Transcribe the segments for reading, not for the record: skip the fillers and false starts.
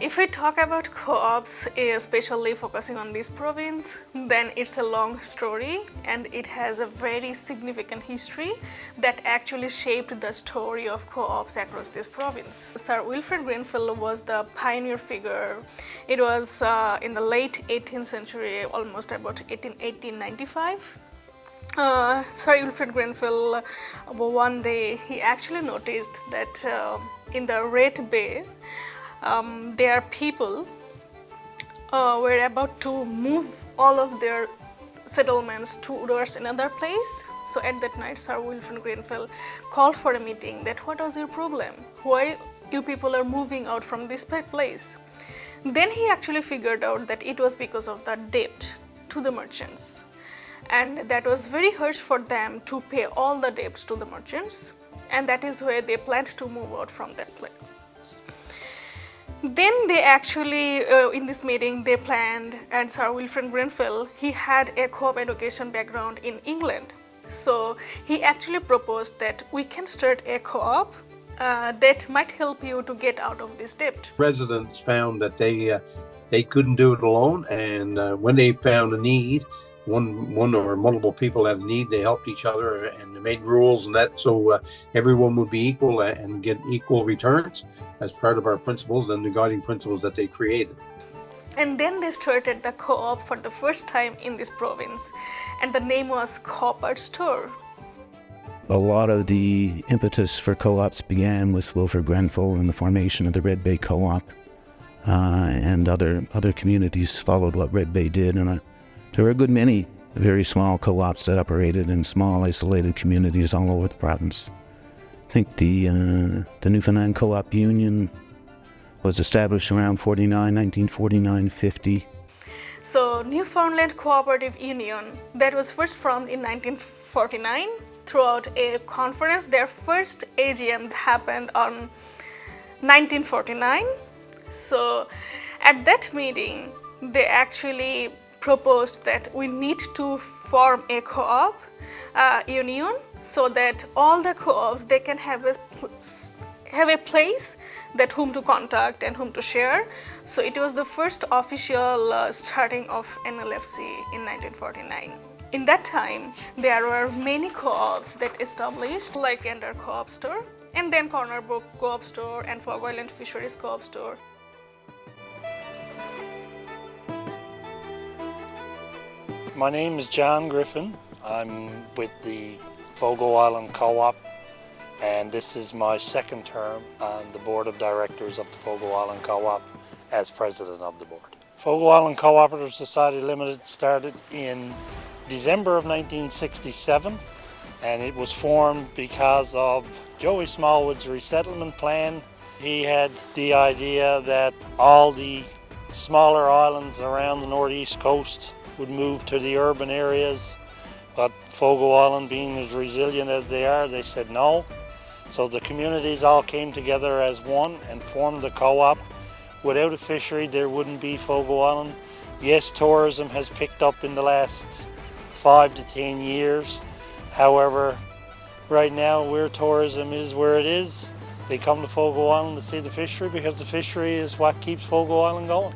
If we talk about co-ops, especially focusing on this province, then it's a long story and it has a very significant history that actually shaped the story of co-ops across this province. Sir Wilfred Greenfield was the pioneer figure. It was in the late 18th century, almost about 1895. Sir Wilfred Greenfield, one day he actually noticed that in the Red Bay, their people were about to move all of their settlements towards another place. So at that night, Sir Wilfred Greenfield called for a meeting that what was your problem? Why you people are moving out from this place? Then he actually figured out that it was because of the debt to the merchants. And that was very hard for them to pay all the debts to the merchants. And that is where they planned to move out from that place. Then they actually, in this meeting, they planned, and Sir Wilfred Greenfield, he had a co-op education background in England. So he actually proposed that we can start a co-op that might help you to get out of this debt. Residents found that they couldn't do it alone, and when they found a need, one or multiple people had a need, they helped each other and they made rules and that, so everyone would be equal and get equal returns as part of our principles and the guiding principles that they created. And then they started the co-op for the first time in this province, and the name was Co-operative store. A lot of the impetus for co-ops began with Wilfred Greenfield and the formation of the Red Bay Co-op, and other communities followed what Red Bay did, and there were a good many very small co-ops that operated in small isolated communities all over the province. I think the Newfoundland Co-op Union was established around 1949-50. So Newfoundland Cooperative Union, that was first formed in 1949 throughout a conference. Their first AGM happened on 1949. So at that meeting, they actually proposed that we need to form a co-op union so that all the co-ops, they can have a place that whom to contact and whom to share. So it was the first official starting of NLFC in 1949. In that time, there were many co-ops that established, like Ender Co-op store, and then Corner Brook Co-op store and Fogo Island Fisheries Co-op store. My name is John Griffin. I'm with the Fogo Island Co-op, and this is my second term on the board of directors of the Fogo Island Co-op as president of the board. Fogo Island Co-operative Society Limited started in December of 1967, and it was formed because of Joey Smallwood's resettlement plan. He had the idea that all the smaller islands around the northeast coast would move to the urban areas, but Fogo Island, being as resilient as they are, they said no. So the communities all came together as one and formed the co-op. Without a fishery, there wouldn't be Fogo Island. Yes, tourism has picked up in the last 5 to 10 years. However, right now where tourism is where it is, they come to Fogo Island to see the fishery because the fishery is what keeps Fogo Island going.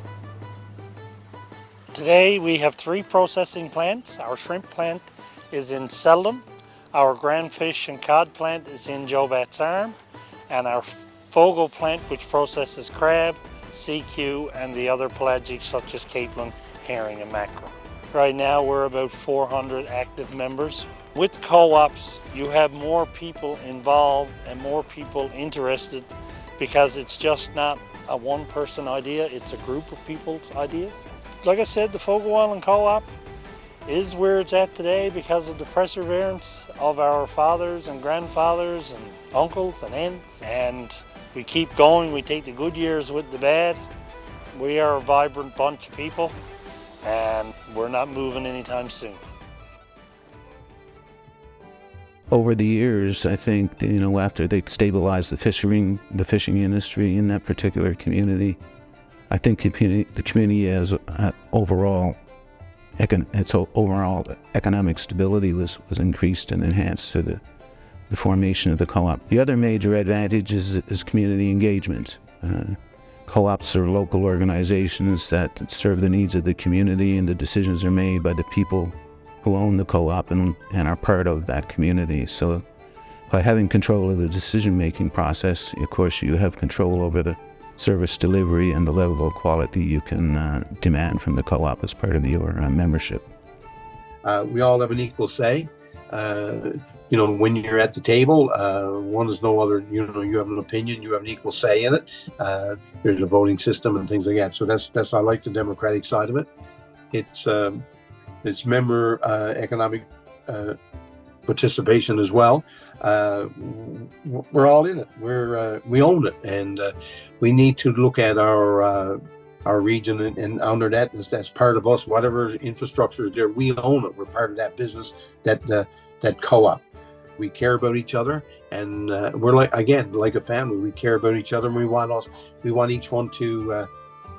Today we have 3 processing plants. Our shrimp plant is in Seldom, our grand fish and cod plant is in Jobat's Arm, and our Fogo plant, which processes crab, CQ and the other pelagic such as capelin, herring and mackerel. Right now we're about 400 active members. With co-ops you have more people involved and more people interested because it's just not a one-person idea, it's a group of people's ideas. Like I said, the Fogo Island Co-op is where it's at today because of the perseverance of our fathers and grandfathers and uncles and aunts, and we keep going. We take the good years with the bad. We are a vibrant bunch of people and we're not moving anytime soon. Over the years, I think, after they stabilized the fishing industry in that particular community, I think the community as overall economic stability was increased and enhanced through the formation of the co-op. The other major advantage is community engagement. Co-ops are local organizations that serve the needs of the community, and the decisions are made by the people who own the co-op and are part of that community. So by having control of the decision-making process, of course, you have control over the service delivery and the level of quality you can demand from the co-op as part of your membership. We all have an equal say. When you're at the table, one is no other, you have an opinion, you have an equal say in it. There's a voting system and things like that. So that's I like the democratic side of it. It's member economic participation as well. We're all in it. We own it, and we need to look at our region and under that that's part of us. Whatever infrastructure is there, we own it. We're part of that business, that co-op. We care about each other, and we're like a family. We care about each other, and we want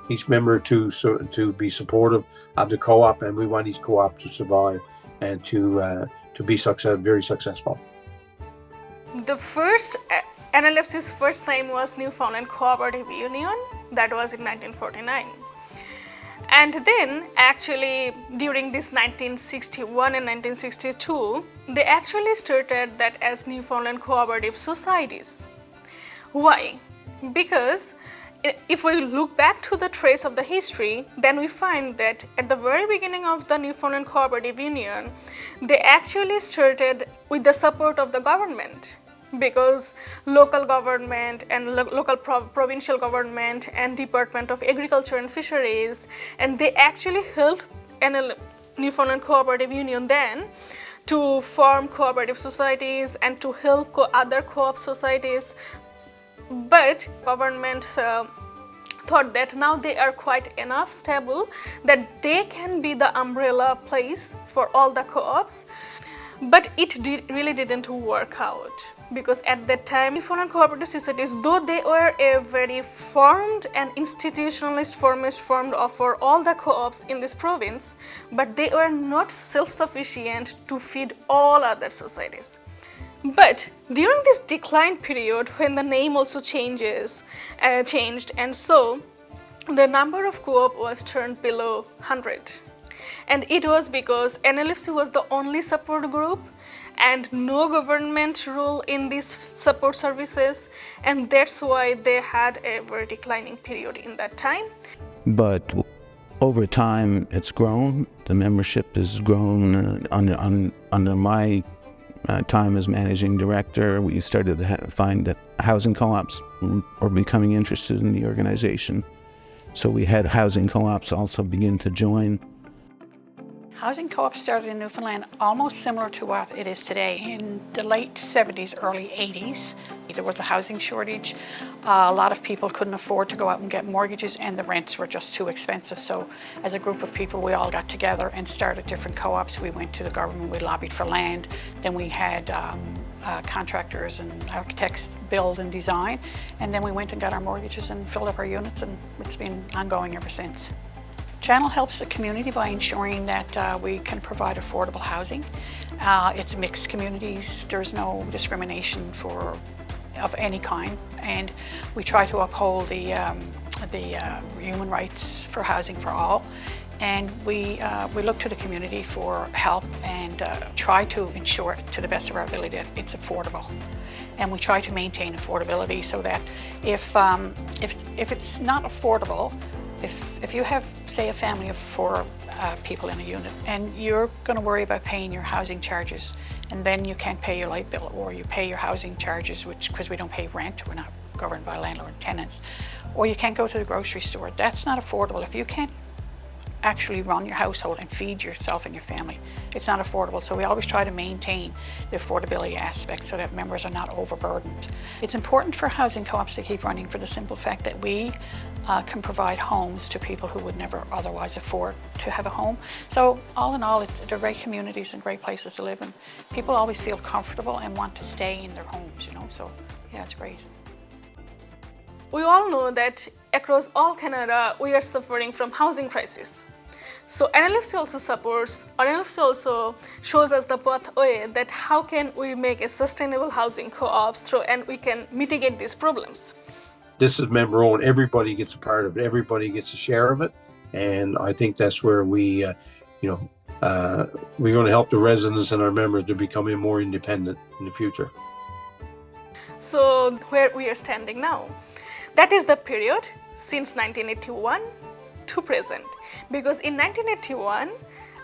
each member to be supportive of the co-op, and we want each co-op to survive and to be very successful. The first NLFC's first name was Newfoundland Cooperative Union. That was in 1949. And then actually during this 1961 and 1962, they actually started that as Newfoundland Cooperative Societies. Why? Because if we look back to the trace of the history, then we find that at the very beginning of the Newfoundland Cooperative Union, they actually started with the support of the government, because local government and local provincial government and Department of Agriculture and Fisheries, and they actually helped Newfoundland Cooperative Union then to form cooperative societies and to help other co-op societies. But government thought that now they are quite enough stable that they can be the umbrella place for all the co-ops. But it really didn't work out, because at that time, Newfoundland Cooperative Societies, though they were a very formed and institutionalist formed for all the co-ops in this province, but they were not self-sufficient to feed all other societies. But during this decline period, when the name also changed, and so the number of co-op was turned below 100. And it was because NLFC was the only support group and no government role in these support services, and that's why they had a very declining period in that time. But over time, it's grown. The membership has grown. Under my time as managing director, we started to find that housing co-ops were becoming interested in the organization. So we had housing co-ops also begin to join. Housing co-ops started in Newfoundland almost similar to what it is today. In the late 70s, early 80s, there was a housing shortage. A lot of people couldn't afford to go out and get mortgages, and the rents were just too expensive. So as a group of people, we all got together and started different co-ops. We went to the government, we lobbied for land. Then we had contractors and architects build and design. And then we went and got our mortgages and filled up our units, and it's been ongoing ever since. Channel helps the community by ensuring that we can provide affordable housing. It's mixed communities. There's no discrimination of any kind, and we try to uphold the human rights for housing for all. And we look to the community for help and try to ensure to the best of our ability that it's affordable. And we try to maintain affordability so that if it's not affordable, if you have, say, a family of 4 people in a unit, and you're going to worry about paying your housing charges, and then you can't pay your light bill, or you pay your housing charges, because we don't pay rent, we're not governed by landlord and tenants, or you can't go to the grocery store, that's not affordable. If you can't actually run your household and feed yourself and your family, it's not affordable. So we always try to maintain the affordability aspect so that members are not overburdened. It's important for housing co-ops to keep running for the simple fact that we can provide homes to people who would never otherwise afford to have a home. So all in all, they're great communities and great places to live, and people always feel comfortable and want to stay in their homes, So yeah, it's great. We all know that across all Canada, we are suffering from housing crisis. So NLFC also shows us the pathway that how can we make a sustainable housing co-ops through, and we can mitigate these problems. this is member owned. Everybody gets a part of it. Everybody gets a share of it. And I think that's where we're going to help the residents and our members to become more independent in the future. So where we are standing now, that is the period since 1981 to present. Because in 1981,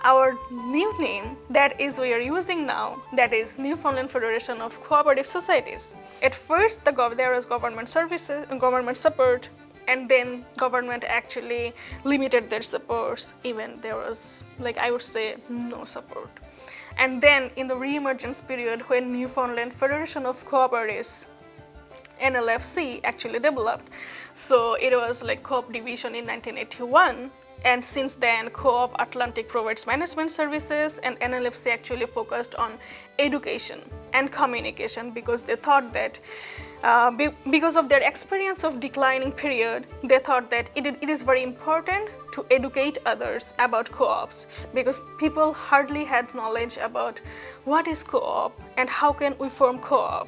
our new name that is we are using now, that is Newfoundland Federation of Cooperative Societies. At first, there was government services, government support, and then government actually limited their supports. Even there was, I would say, no support. And then in the re-emergence period, when Newfoundland Federation of Cooperatives, NLFC, actually developed, so it was Co-op division in 1981. And since then, Co-op Atlantic provides management services, and NLFC actually focused on education and communication, because they thought that because of their experience of declining period, they thought that it is very important to educate others about co-ops, because people hardly had knowledge about what is co-op and how can we form co-op.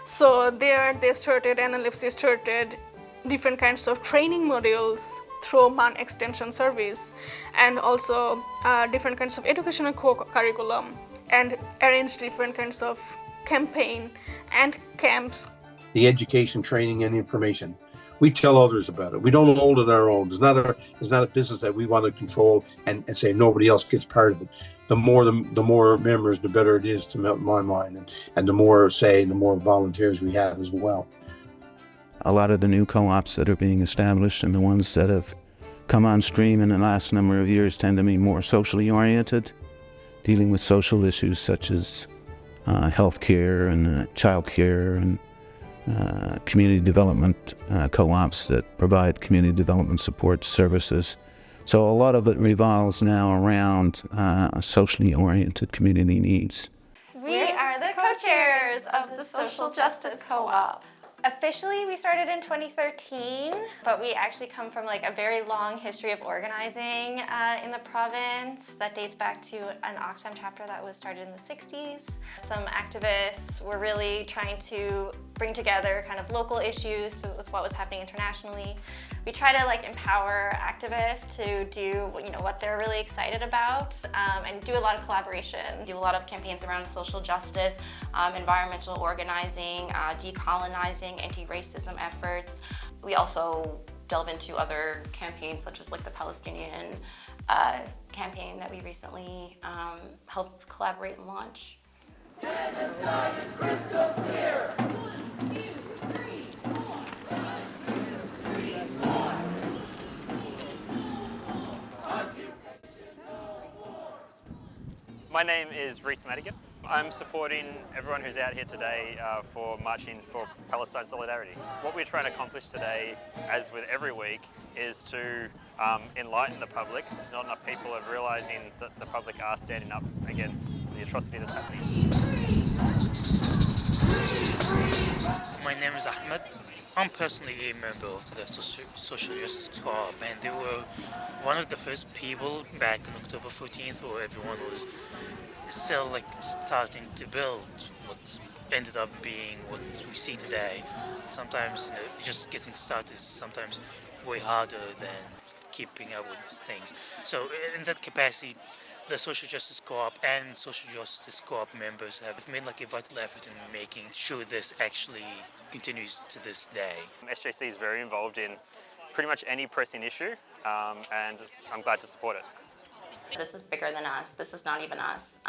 So there NLFC started different kinds of training modules through MAN extension service, and also different kinds of educational curriculum, and arranged different kinds of campaign and camps. The education, training, and information. We tell others about it. We don't hold it our own. It's not a business that we want to control and say nobody else gets part of it. The more members, the better it is, to my mind, and the more the more volunteers we have as well. A lot of the new co-ops that are being established and the ones that have come on stream in the last number of years tend to be more socially oriented, dealing with social issues such as healthcare and childcare, and community development co-ops that provide community development support services. So a lot of it revolves now around socially oriented community needs. We are the co-chairs of the Social Justice Co-op. Officially, we started in 2013, but we actually come from a very long history of organizing in the province that dates back to an Oxfam chapter that was started in the 60s. Some activists were really trying to bring together kind of local issues with what was happening internationally. We try to empower activists to do what they're really excited about, and do a lot of collaboration. Do a lot of campaigns around social justice, environmental organizing, decolonizing, anti-racism efforts. We also delve into other campaigns such as the Palestinian campaign that we recently helped collaborate and launch. Genocide is crystal clear. My name is Reese Madigan. I'm supporting everyone who's out here today for marching for Palestine solidarity. What we're trying to accomplish today, as with every week, is to enlighten the public. Not enough people are realising that the public are standing up against the atrocity that's happening. My name is Ahmed. I'm personally a member of the Social Justice Co-op, and they were one of the first people back on October 14th, where everyone was still starting to build what ended up being what we see today. Sometimes just getting started is sometimes way harder than keeping up with things. So in that capacity, the Social Justice Co-op and Social Justice Co-op members have made a vital effort in making sure this actually continues to this day. SJC is very involved in pretty much any pressing issue, and I'm glad to support it. This is bigger than us. This is not even us.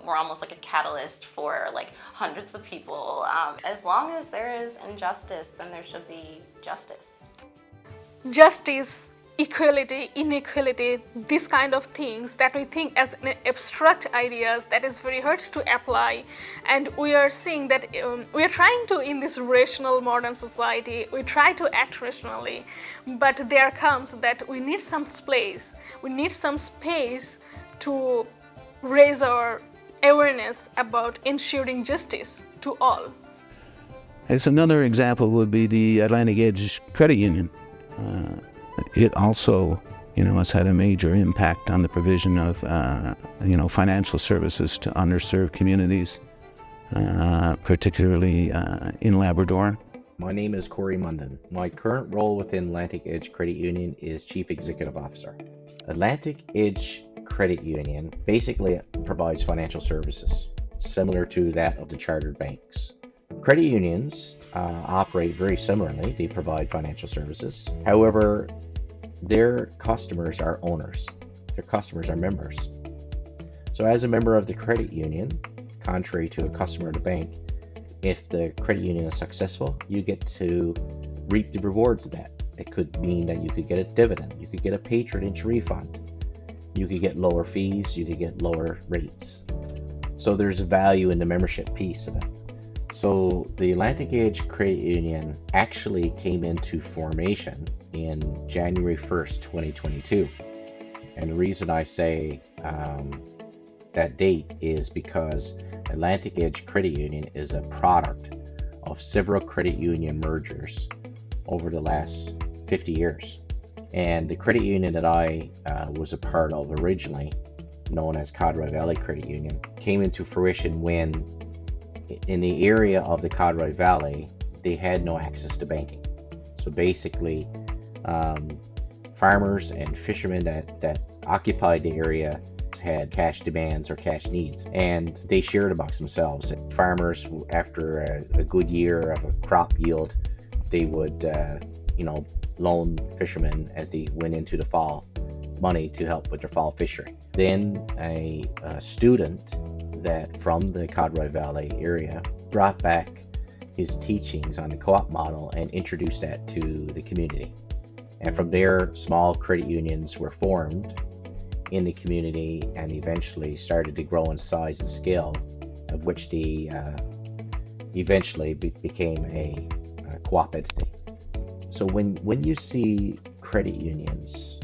We're almost like a catalyst for hundreds of people. As long as there is injustice, then there should be justice. Justice, equality, inequality, these kind of things that we think as abstract ideas that is very hard to apply, and we are seeing that we are trying to, in this rational modern society, we try to act rationally, but there comes that we need some space to raise our awareness about ensuring justice to all. As another example would be the Atlantic Edge Credit Union. It also, has had a major impact on the provision of, financial services to underserved communities, particularly in Labrador. My name is Corey Munden. My current role within Atlantic Edge Credit Union is Chief Executive Officer. Atlantic Edge Credit Union basically provides financial services similar to that of the chartered banks. Credit unions operate very similarly. They provide financial services. However, their customers are owners. Their customers are members. So as a member of the credit union, contrary to a customer of the bank, if the credit union is successful, you get to reap the rewards of that. It could mean that you could get a dividend, you could get a patronage refund, you could get lower fees, you could get lower rates. So there's value in the membership piece of it. So the Atlantic Edge Credit Union actually came into formation in January 1st, 2022. And the reason I say that date is because Atlantic Edge Credit Union is a product of several credit union mergers over the last 50 years. And the credit union that I was a part of originally, known as Achaidh Valley Credit Union, came into fruition when in the area of the Achaidh Valley, they had no access to banking. So basically, farmers and fishermen that occupied the area had cash demands or cash needs, and they shared amongst themselves. Farmers, after a good year of a crop yield, they would loan fishermen as they went into the fall money to help with their fall fishery. Then a student that from the Achaidh Valley area brought back his teachings on the co-op model and introduced that to the community. And from there, small credit unions were formed in the community and eventually started to grow in size and scale, of which they eventually became a co-op entity. So when you see credit unions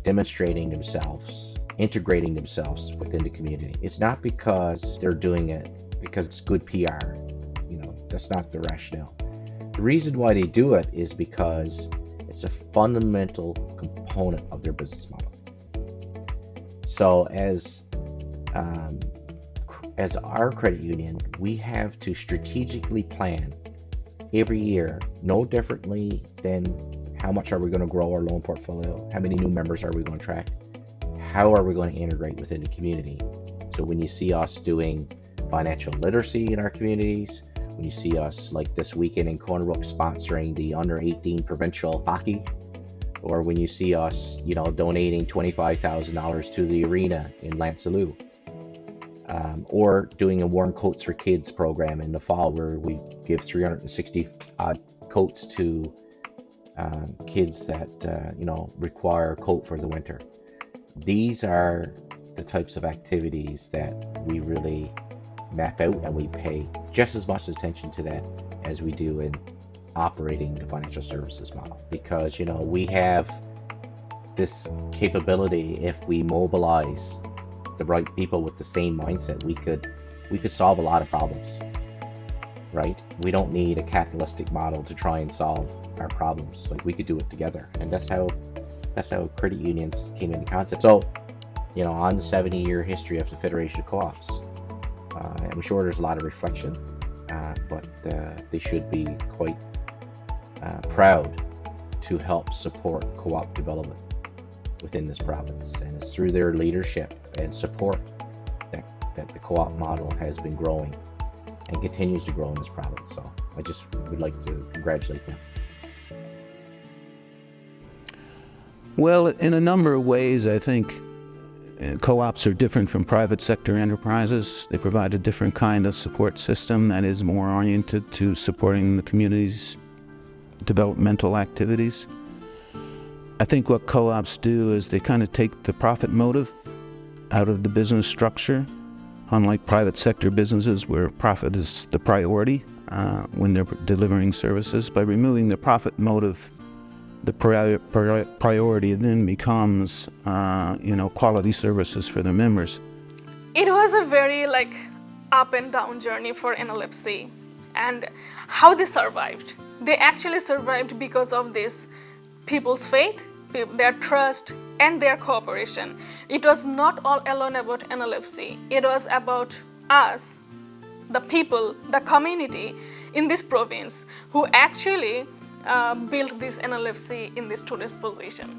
demonstrating themselves, integrating themselves within the community, it's not because they're doing it because it's good PR. That's not the rationale. The reason why they do it is because it's a fundamental component of their business model. So as our credit union, we have to strategically plan every year, no differently than how much are we going to grow our loan portfolio, how many new members are we going to attract, how are we going to integrate within the community. So when you see us doing financial literacy in our communities, when you see us like this weekend in Cornrook sponsoring the under 18 provincial hockey, or when you see us, donating $25,000 to the arena in Lansalou, or doing a Warm Coats for Kids program in the fall where we give 360 odd coats to kids that require a coat for the winter. These are the types of activities that we really map out, and we pay just as much attention to that as we do in operating the financial services model, because we have this capability. If we mobilize the right people with the same mindset, we could solve a lot of problems, right? We don't need a capitalistic model to try and solve our problems. Like, we could do it together, and that's how credit unions came into concept. So on the 70-year history of the Federation of Co-ops, I'm sure there's a lot of reflection, but they should be quite proud to help support co-op development within this province. And it's through their leadership and support that the co-op model has been growing and continues to grow in this province. So I just would like to congratulate them. Well, in a number of ways, I think co-ops are different from private sector enterprises. They provide a different kind of support system that is more oriented to supporting the community's developmental activities. I think what co-ops do is they kind of take the profit motive out of the business structure, unlike private sector businesses where profit is the priority when they're delivering services. By removing the profit motive, the priority then becomes, quality services for the members. It was a very up and down journey for NLFC, and how they survived. They actually survived because of this people's faith, their trust, and their cooperation. It was not all alone about NLFC. It was about us, the people, the community, in this province who actually built this NLFC in this today's position.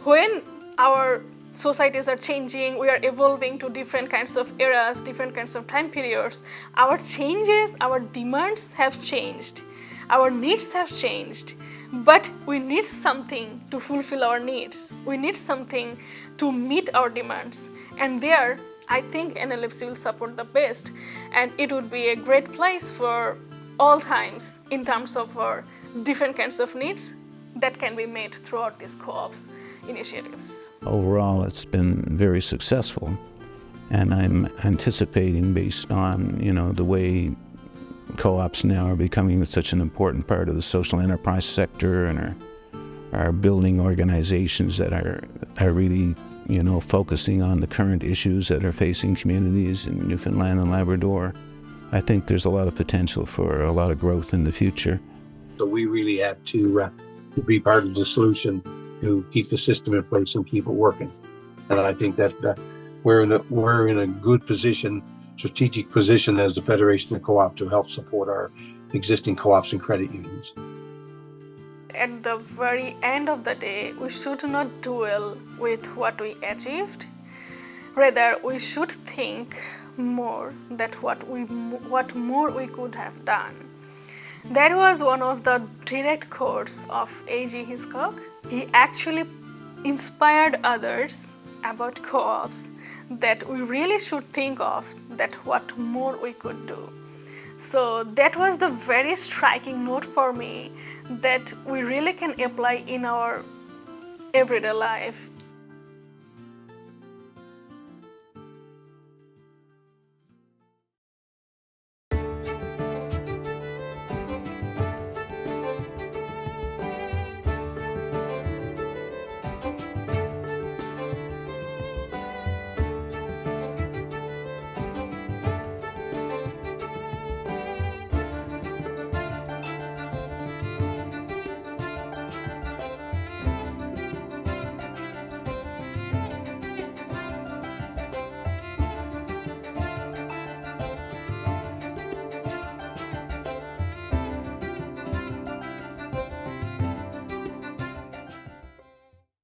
When our societies are changing, we are evolving to different kinds of eras, different kinds of time periods, our changes, our demands have changed, our needs have changed, but we need something to fulfill our needs. We need something to meet our demands, and there I think NLFC will support the best, and it would be a great place for all times in terms of our different kinds of needs that can be met throughout these co-ops initiatives. Overall, it's been very successful, and I'm anticipating, based on the way co-ops now are becoming such an important part of the social enterprise sector and are building organizations that are really focusing on the current issues that are facing communities in Newfoundland and Labrador. I think there's a lot of potential for a lot of growth in the future. So we really have to be part of the solution to keep the system in place and keep it working. And I think that we're in a good position, strategic position as the Federation of Co-op to help support our existing co-ops and credit unions. At the very end of the day, we should not dwell with what we achieved. Rather, we should think more that what more we could have done. That was one of the direct quotes of A.G. Hitchcock. He actually inspired others about co-ops that we really should think of that what more we could do. So that was the very striking note for me that we really can apply in our everyday life,